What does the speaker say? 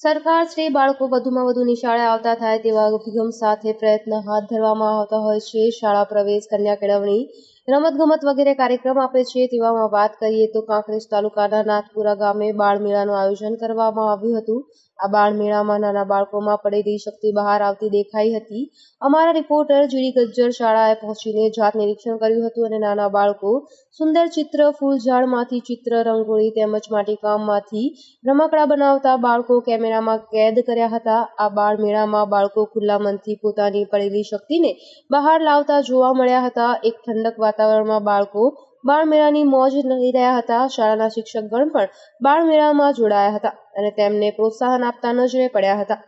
સરકાર શ્રી બાળકો વધુમાં વધુ નિશાળે આવતા થાય તેવા અભિગમ સાથે પ્રયત્ન હાથ ધરવામાં આવતા હોય છે. શાળા પ્રવેશ, કન્યા કેળવણી, રમતગમત વગેરે કાર્યક્રમ આપે છે. તેવામાં વાત કરીએ તો કાંકરેજ તાલુકાના નાથપુરા ગામે બાળ મેળાનું આયોજન કરવામાં આવ્યું હતું. આ બાળ મેળામાં નાના બાળકોમાં પડેલી શક્તિ બહાર આવતી દેખાઈ હતી. અમારા રિપોર્ટર જીડી ગજ્જર શાળાએ પહોંચીને જાત નિરીક્ષણ કર્યું હતું અને નાના બાળકો સુંદર ચિત્ર, ફૂલઝાડમાંથી ચિત્ર, રંગોળી તેમજ માટીકામમાંથી રમકડા બનાવતા બાળકો કેમેરામાં કેદ કર્યા હતા. આ બાળ મેળામાં બાળકો ખુલ્લા મનથી પોતાની પડેલી શક્તિને બહાર લાવતા જોવા મળ્યા હતા. એક ઠંડક વાતાવરણમાં બાળકો બાળ મેળાની મોજ લઈ રહ્યા હતા. શાળાના શિક્ષકગણ પણ બાળ મેળામાં જોડાયા હતા અને તેમને પ્રોત્સાહન આપતા નજરે પડ્યા હતા.